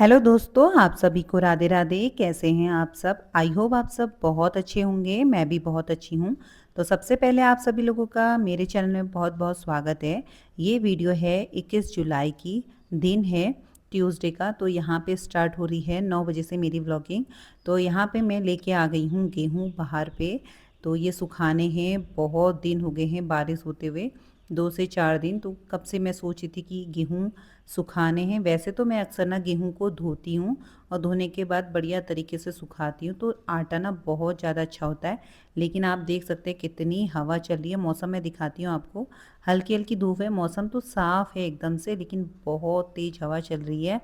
Hello दोस्तों, आप सभी को राधे राधे। कैसे हैं आप सब? आई होप आप सब बहुत अच्छे होंगे। मैं भी बहुत अच्छी हूँ। तो सबसे पहले आप सभी लोगों का मेरे चैनल में बहुत बहुत स्वागत है। ये वीडियो है 21 जुलाई की, दिन है ट्यूसडे का। तो यहाँ पे स्टार्ट हो रही है 9 बजे से मेरी व्लॉगिंग। तो यहाँ पे मैं लेके आ गई हूँ गेहूँ बाहर पे। तो ये सुखाने हैं, बहुत दिन हो गए हैं बारिश होते हुए, 2 से 4 दिन। तो कब से मैं सोची थी कि गेहूँ सुखाने हैं। वैसे तो मैं अक्सर ना गेहूं को धोती हूँ और धोने के बाद बढ़िया तरीके से सुखाती हूँ, तो आटा ना बहुत ज़्यादा अच्छा होता है। लेकिन आप देख सकते हैं कितनी हवा चल रही है। मौसम मैं दिखाती हूँ आपको। हल्की हल्की धूप है, मौसम तो साफ़ है एकदम से, लेकिन बहुत तेज़ हवा चल रही है।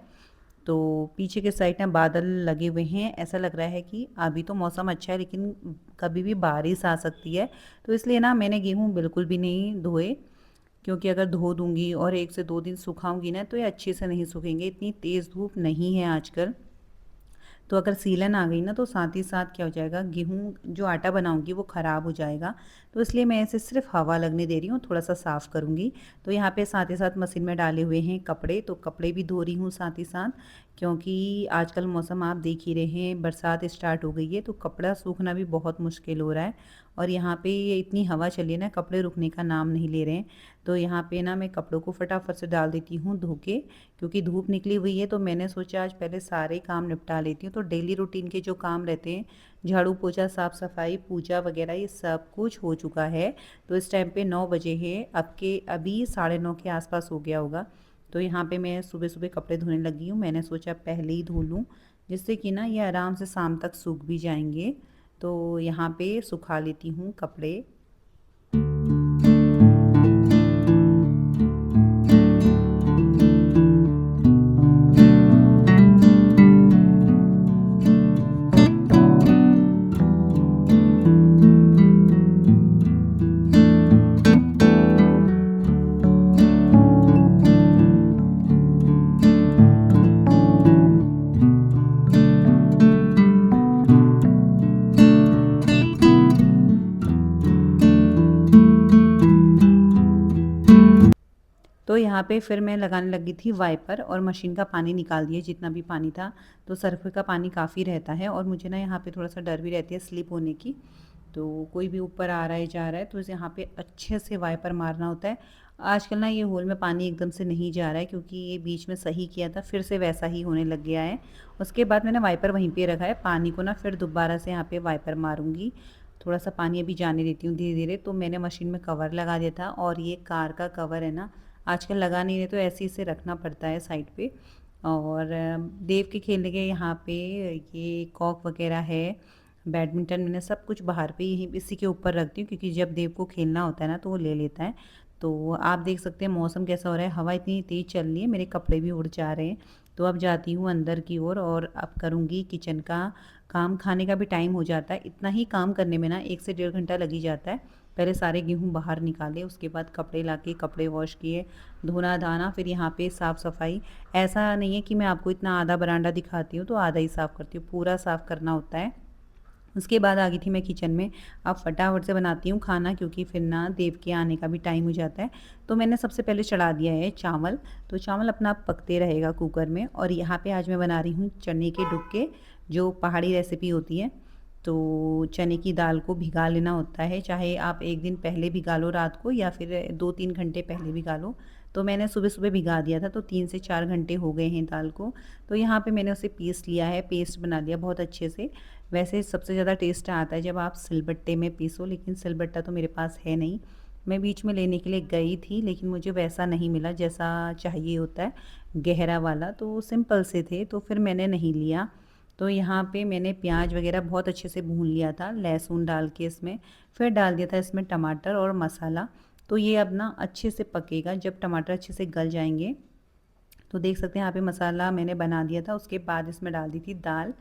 तो पीछे के साइड में बादल लगे हुए हैं। ऐसा लग रहा है कि अभी तो मौसम अच्छा है, लेकिन कभी भी बारिश आ सकती है। तो इसलिए ना मैंने गेहूँ बिल्कुल भी नहीं धोए, क्योंकि अगर धो दूंगी और 1 से 2 दिन सुखाऊंगी ना, तो ये अच्छे से नहीं सूखेंगे। इतनी तेज़ धूप नहीं है आजकल। तो अगर सीलन आ गई ना, तो साथ ही साथ क्या हो जाएगा, गेहूँ जो आटा बनाऊंगी वो ख़राब हो जाएगा। तो इसलिए मैं इसे सिर्फ हवा लगने दे रही हूँ, थोड़ा सा साफ़ करूँगी। तो यहाँ पे साथ ही साथ मशीन में डाले हुए हैं कपड़े, तो कपड़े भी धो रही हूँ साथ ही साथ। क्योंकि आजकल मौसम आप देख ही रहे हैं, बरसात स्टार्ट हो गई है, तो कपड़ा सूखना भी बहुत मुश्किल हो रहा है। और यहाँ पे ये इतनी हवा चली है ना, कपड़े रुकने का नाम नहीं ले रहे हैं। तो यहाँ पे ना मैं कपड़ों को फटाफट से डाल देती हूँ धो के, क्योंकि धूप निकली हुई है। तो मैंने सोचा आज पहले सारे काम निपटा लेती हूँ। तो डेली रूटीन के जो काम रहते हैं, झाड़ू पोछा साफ़ सफाई पूजा वगैरह, ये सब कुछ हो चुका है। तो इस टाइम पे 9 बजे है, अब के अभी 9:30 के आसपास हो गया होगा। तो यहाँ पे मैं सुबह सुबह कपड़े धोने लगी हूँ। मैंने सोचा पहले ही धो लूँ, जिससे कि ना ये आराम से शाम तक सूख भी जाएंगे। तो यहाँ पे सुखा लेती हूँ कपड़े। तो यहाँ पे फिर मैं लगाने लगी थी वाइपर, और मशीन का पानी निकाल दिया जितना भी पानी था। तो सर्फ का पानी काफ़ी रहता है, और मुझे ना यहाँ पे थोड़ा सा डर भी रहती है स्लिप होने की। तो कोई भी ऊपर आ रहा है जा रहा है, तो इसे यहाँ पे अच्छे से वाइपर मारना होता है। आजकल ना ये होल में पानी एकदम से नहीं जा रहा है, क्योंकि ये बीच में सही किया था, फिर से वैसा ही होने लग गया है। उसके बाद मैंने वाइपर वहीं पे रखा है। पानी को ना फिर दोबारा से यहाँ पे वाइपर मारूंगी। थोड़ा सा पानी अभी जाने देती हूँ धीरे धीरे। तो मैंने मशीन में कवर लगा दिया था, और ये कार का कवर है ना, आजकल लगा नहीं रहे, तो ऐसे इसे रखना पड़ता है साइड पे। और देव के खेलने के यहाँ पे ये कॉक वगैरह है, बैडमिंटन, मैंने सब कुछ बाहर पे यहीं इसी के ऊपर रखती हूँ, क्योंकि जब देव को खेलना होता है ना, तो वो ले लेता है। तो आप देख सकते हैं मौसम कैसा हो रहा है, हवा इतनी तेज़ चल रही है, मेरे कपड़े भी उड़ जा रहे हैं। तो अब जाती हूँ अंदर की ओर, और अब करूँगी किचन का काम। खाने का भी टाइम हो जाता है। इतना ही काम करने में ना 1 से 1.5 घंटा लग ही जाता है। पहले सारे गेहूँ बाहर निकाले, उसके बाद कपड़े लाके कपड़े वॉश किए, धोना धाना, फिर यहाँ पे साफ़ सफाई। ऐसा नहीं है कि मैं आपको इतना आधा बरामदा दिखाती हूँ तो आधा ही साफ़ करती हूँ, पूरा साफ़ करना होता है। उसके बाद आ गई थी मैं किचन में। अब फटाफट से बनाती हूँ खाना, क्योंकि फिर ना देव के आने का भी टाइम हो जाता है। तो मैंने सबसे पहले चढ़ा दिया है चावल। तो चावल अपना पकते रहेगा कुकर में। और यहाँ पे आज मैं बना रही हूँ चने के डुबके, जो पहाड़ी रेसिपी होती है। तो चने की दाल को भिगा लेना होता है, चाहे आप एक दिन पहले भिगा लो रात को, या फिर 2-3 घंटे पहले भिगा लो। तो मैंने सुबह सुबह भिगा दिया था, तो 3 से 4 घंटे हो गए हैं दाल को। तो यहाँ पे मैंने उसे पीस लिया है, पेस्ट बना लिया बहुत अच्छे से। वैसे सबसे ज़्यादा टेस्ट आता है जब आप सिलबट्टे में पीसो, लेकिन सिलबट्टा तो मेरे पास है नहीं। मैं बीच में लेने के लिए गई थी, लेकिन मुझे वैसा नहीं मिला जैसा चाहिए होता है, गहरा वाला। तो सिंपल से थे, तो फिर मैंने नहीं लिया। तो यहाँ पे मैंने प्याज वगैरह बहुत अच्छे से भून लिया था, लहसुन डाल के इसमें। फिर डाल दिया था इसमें टमाटर और मसाला। तो ये अब ना अच्छे से पकेगा, जब टमाटर अच्छे से गल जाएंगे। तो देख सकते हैं यहाँ पे मसाला मैंने बना दिया था। उसके बाद इसमें डाल दी थी दाल।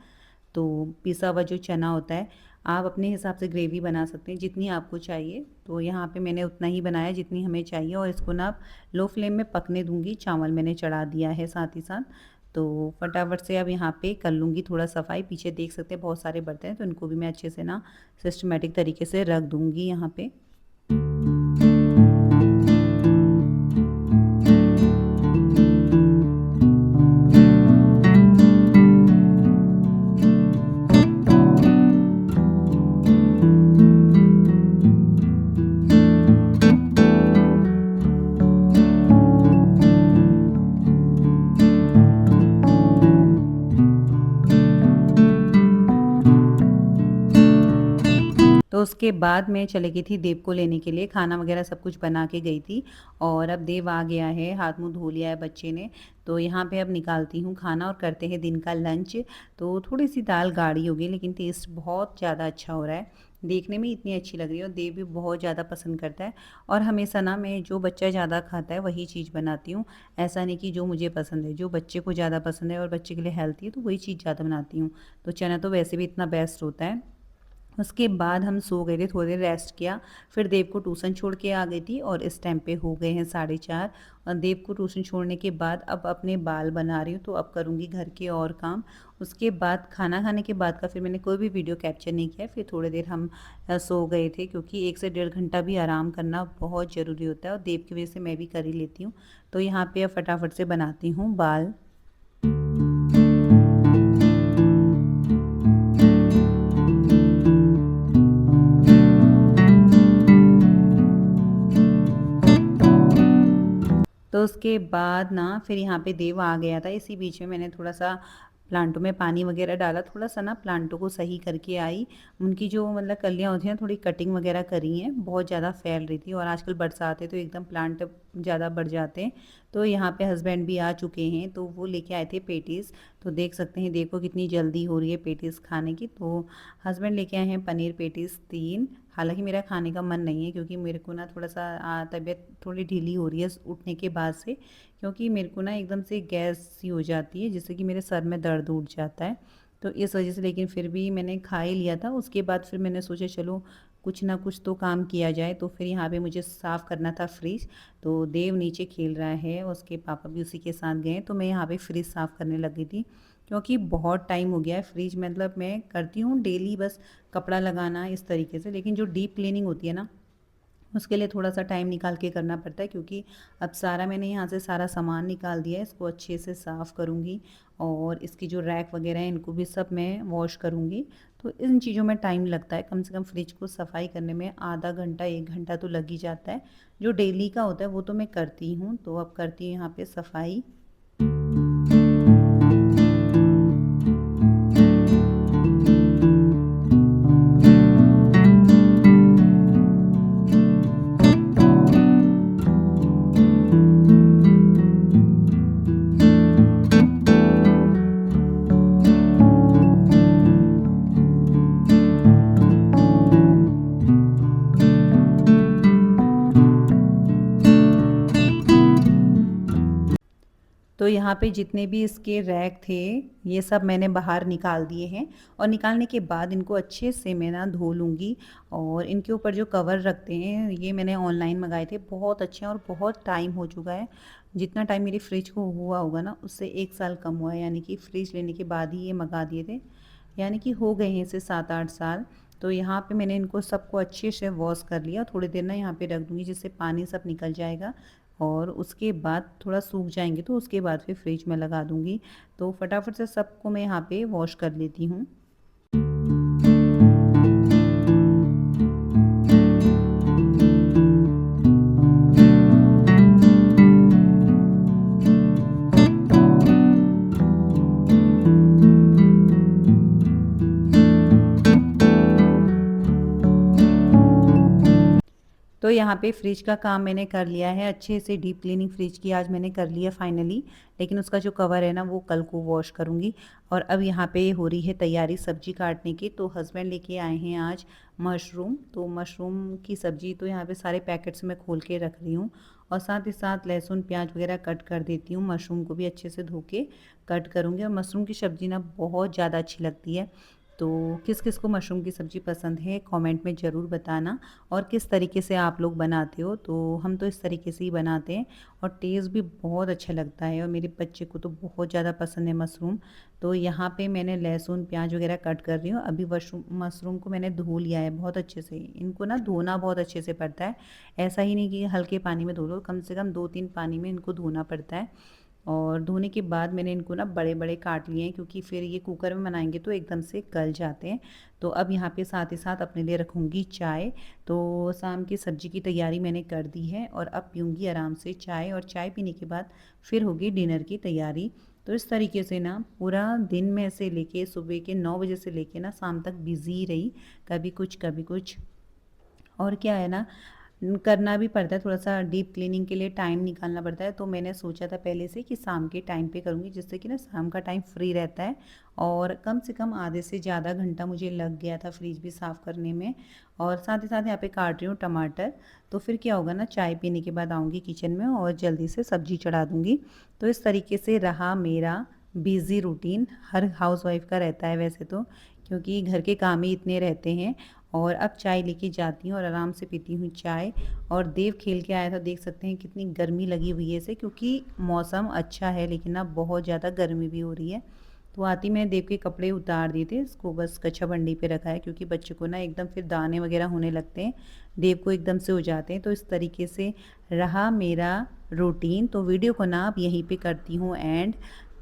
तो पिसा हुआ जो चना होता है, आप अपने हिसाब से ग्रेवी बना सकते हैं जितनी आपको चाहिए। तो यहाँ पे मैंने उतना ही बनाया जितनी हमें चाहिए, और इसको ना लो फ्लेम में पकने दूंगी। चावल मैंने चढ़ा दिया है साथ ही साथ। तो फटाफट से अब यहाँ पे कर लूँगी थोड़ा सफाई। पीछे देख सकते हैं बहुत सारे बर्तन हैं, तो इनको भी मैं अच्छे से ना सिस्टमेटिक तरीके से रख दूँगी यहाँ पे। तो उसके बाद मैं चली गई थी देव को लेने के लिए, खाना वगैरह सब कुछ बना के गई थी और अब देव आ गया है, हाथ मुँह धो लिया है बच्चे ने। तो यहाँ पे अब निकालती हूँ खाना और करते हैं दिन का लंच। तो थोड़ी-सी दाल गाढ़ी हो गई लेकिन टेस्ट बहुत ज़्यादा अच्छा हो रहा है। देखने में इतनी अच्छी लग रही है और देव भी बहुत ज़्यादा पसंद करता है और हमेशा ना मैं जो बच्चा ज़्यादा खाता है वही चीज़ बनाती हूँ। ऐसा नहीं कि जो मुझे पसंद है, जो बच्चे को ज़्यादा पसंद है और बच्चे के लिए हेल्थी है तो वही चीज़ ज़्यादा बनाती हूँ। तो चना तो वैसे भी इतना बेस्ट होता है। उसके बाद हम सो गए थे, थोड़ी देर रेस्ट किया, फिर देव को ट्यूशन छोड़ के आ गई थी और इस टाइम पे हो गए हैं 4:30 और देव को ट्यूशन छोड़ने के बाद अब अपने बाल बना रही हूँ, तो अब करूँगी घर के और काम। उसके बाद खाना खाने के बाद का फिर मैंने कोई भी वीडियो कैप्चर नहीं किया, फिर थोड़ी देर हम सो गए थे क्योंकि 1 से डेढ़ घंटा भी आराम करना बहुत ज़रूरी होता है और देव की वजह से मैं भी कर ही लेती हूँ। तो यहाँ पे अब फटाफट से बनाती हूँ बाल। तो उसके बाद ना फिर यहाँ पे देव आ गया था, इसी बीच में मैंने थोड़ा-सा प्लांटों में पानी वगैरह डाला, थोड़ा-सा ना प्लांटों को सही करके आई। उनकी जो मतलब कलियाँ होती हैं थोड़ी कटिंग वगैरह करी हैं, बहुत ज़्यादा फैल रही थी और आजकल बरसात है तो एकदम प्लांट ज़्यादा बढ़ जाते हैं। तो यहाँ पे हस्बैंड भी आ चुके हैं, तो वो लेके आए थे पेटीज़, तो देख सकते हैं देखो कितनी जल्दी हो रही है पेटीज़ खाने की। तो हस्बैंड लेके आए हैं पनीर पेटीज़ 3, हालाँकि मेरा खाने का मन नहीं है क्योंकि मेरे को ना थोड़ा-सा तबीयत थोड़ी ढीली हो रही है उठने के बाद से, क्योंकि मेरे को ना एकदम से गैस सी हो जाती है जिससे कि मेरे सर में दर्द उठ जाता है। तो इस वज़ह से लेकिन फिर भी मैंने खा ही लिया था। उसके बाद फिर मैंने सोचा चलो कुछ ना कुछ तो काम किया जाए, तो फिर यहाँ पे मुझे साफ़ करना था फ्रिज। तो देव नीचे खेल रहा है, उसके पापा भी उसी के साथ गए, तो मैं यहाँ पे फ्रिज साफ़ करने लग गई थी। क्योंकि बहुत टाइम हो गया है फ्रिज, मतलब मैं करती हूँ डेली बस कपड़ा लगाना इस तरीके से, लेकिन जो डीप क्लीनिंग होती है ना उसके लिए थोड़ा-सा टाइम निकाल के करना पड़ता है क्योंकि अब सारा मैंने यहाँ से सारा सामान निकाल दिया है, इसको अच्छे से साफ़ करूँगी और इसकी जो रैक वगैरह है इनको भी सब मैं वॉश करूँगी। तो इन चीज़ों में टाइम लगता है, कम से कम फ्रिज को सफाई करने में आधा घंटा 1 घंटा तो लग ही जाता है। जो डेली का होता है वो तो मैं करती हूँ, तो अब करती हूँ यहाँ पे सफाई। तो यहाँ पे जितने भी इसके रैक थे, ये सब मैंने बाहर निकाल दिए हैं और निकालने के बाद इनको अच्छे से मैं ना धो लूँगी और इनके ऊपर जो कवर रखते हैं, ये मैंने ऑनलाइन मँगाए थे, बहुत अच्छे हैं और बहुत टाइम हो चुका है। जितना टाइम मेरी फ्रिज को हुआ होगा ना, उससे 1 साल कम हुआ है, यानी कि फ्रिज लेने के बाद ही ये मँगा दिए थे, यानी कि हो गए हैं इसे 7-8 साल। तो यहाँ पे मैंने इनको सबको अच्छे से वॉश कर लिया, थोड़ी देर ना यहाँ पे रख दूँगी जिससे पानी सब निकल जाएगा और उसके बाद थोड़ा सूख जाएँगे तो उसके बाद फिर फ्रिज में लगा दूँगी। तो फटाफट से सबको मैं यहाँ पे वॉश कर लेती हूँ। तो यहाँ पे फ्रिज का काम मैंने कर लिया है अच्छे से, डीप क्लीनिंग फ्रिज की आज मैंने कर ली है फाइनली, लेकिन उसका जो कवर है ना वो कल को वॉश करूँगी। और अब यहाँ पे हो रही है तैयारी सब्जी काटने की, तो हस्बैंड लेके आए हैं आज मशरूम, तो मशरूम की सब्जी तो यहाँ पे सारे पैकेट्स में खोल के रख रही हूँ और साथ ही साथ लहसुन प्याज वगैरह कट कर देती हूँ। मशरूम को भी अच्छे से धो के कट करूँगी और मशरूम की सब्ज़ी ना बहुत ज़्यादा अच्छी लगती है। तो किस किस को मशरूम की सब्ज़ी पसंद है कमेंट में ज़रूर बताना और किस तरीके से आप लोग बनाते हो। तो हम तो इस तरीके से ही बनाते हैं और टेस्ट भी बहुत अच्छा लगता है और मेरे बच्चे को तो बहुत ज़्यादा पसंद है मशरूम। तो यहाँ पे मैंने लहसुन प्याज वगैरह कट कर रही हूँ। अभी मशरूम को मैंने धो लिया है बहुत अच्छे से, इनको ना धोना बहुत अच्छे से पड़ता है, ऐसा ही नहीं कि हल्के पानी में धो लो, कम से कम 2-3 पानी में इनको धोना पड़ता है। और धोने के बाद मैंने इनको ना बड़े-बड़े काट लिए हैं क्योंकि फिर ये कुकर में बनाएंगे तो एकदम से गल जाते हैं। तो अब यहाँ पे साथ ही साथ अपने लिए रखूँगी चाय। तो शाम की सब्ज़ी की तैयारी मैंने कर दी है और अब पीऊँगी आराम से चाय और चाय पीने के बाद फिर होगी डिनर की तैयारी। तो इस तरीके से ना पूरा दिन में से लेके सुबह के 9 बजे से लेके ना शाम तक बिज़ी रही, कभी कुछ, कभी कुछ। और क्या है ना, करना भी पड़ता है थोड़ा-सा डीप क्लीनिंग के लिए टाइम निकालना पड़ता है, तो मैंने सोचा था पहले से कि शाम के टाइम पे करूँगी, जिससे कि ना शाम का टाइम फ्री रहता है और कम से कम आधे से ज़्यादा घंटा मुझे लग गया था फ्रिज भी साफ़ करने में। और साथ ही साथ यहाँ पे काट रही हूँ टमाटर, तो फिर क्या होगा ना, चाय पीने के बाद आऊँगी किचन में और जल्दी से सब्ज़ी चढ़ा दूँगी। तो इस तरीके से रहा मेरा बिज़ी रूटीन, हर हाउसवाइफ़ का रहता है वैसे तो, क्योंकि घर के काम ही इतने रहते हैं। और अब चाय लेके जाती हूँ और आराम से पीती हूँ चाय। और देव खेल के आया था, देख सकते हैं कितनी गर्मी लगी हुई है इसे, क्योंकि मौसम अच्छा है लेकिन ना बहुत ज़्यादा गर्मी भी हो रही है। तो आते ही मैंने देव के कपड़े उतार दिए थे, इसको बस कच्छा बंडी पे रखा है, क्योंकि बच्चों को ना एकदम फिर दाने वगैरह होने लगते हैं, देव को एकदम से हो जाते हैं। तो इस तरीके से रहा मेरा रूटीन। तो वीडियो को ना अब यहीं पे करती हूँ एंड।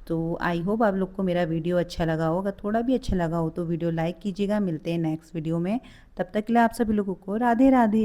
तो आई होप आप लोग को मेरा वीडियो अच्छा लगा हो। अगर थोड़ा भी अच्छा लगा हो तो वीडियो लाइक कीजिएगा। मिलते हैं नेक्स्ट वीडियो में, तब तक के लिए आप सभी लोगों को राधे राधे।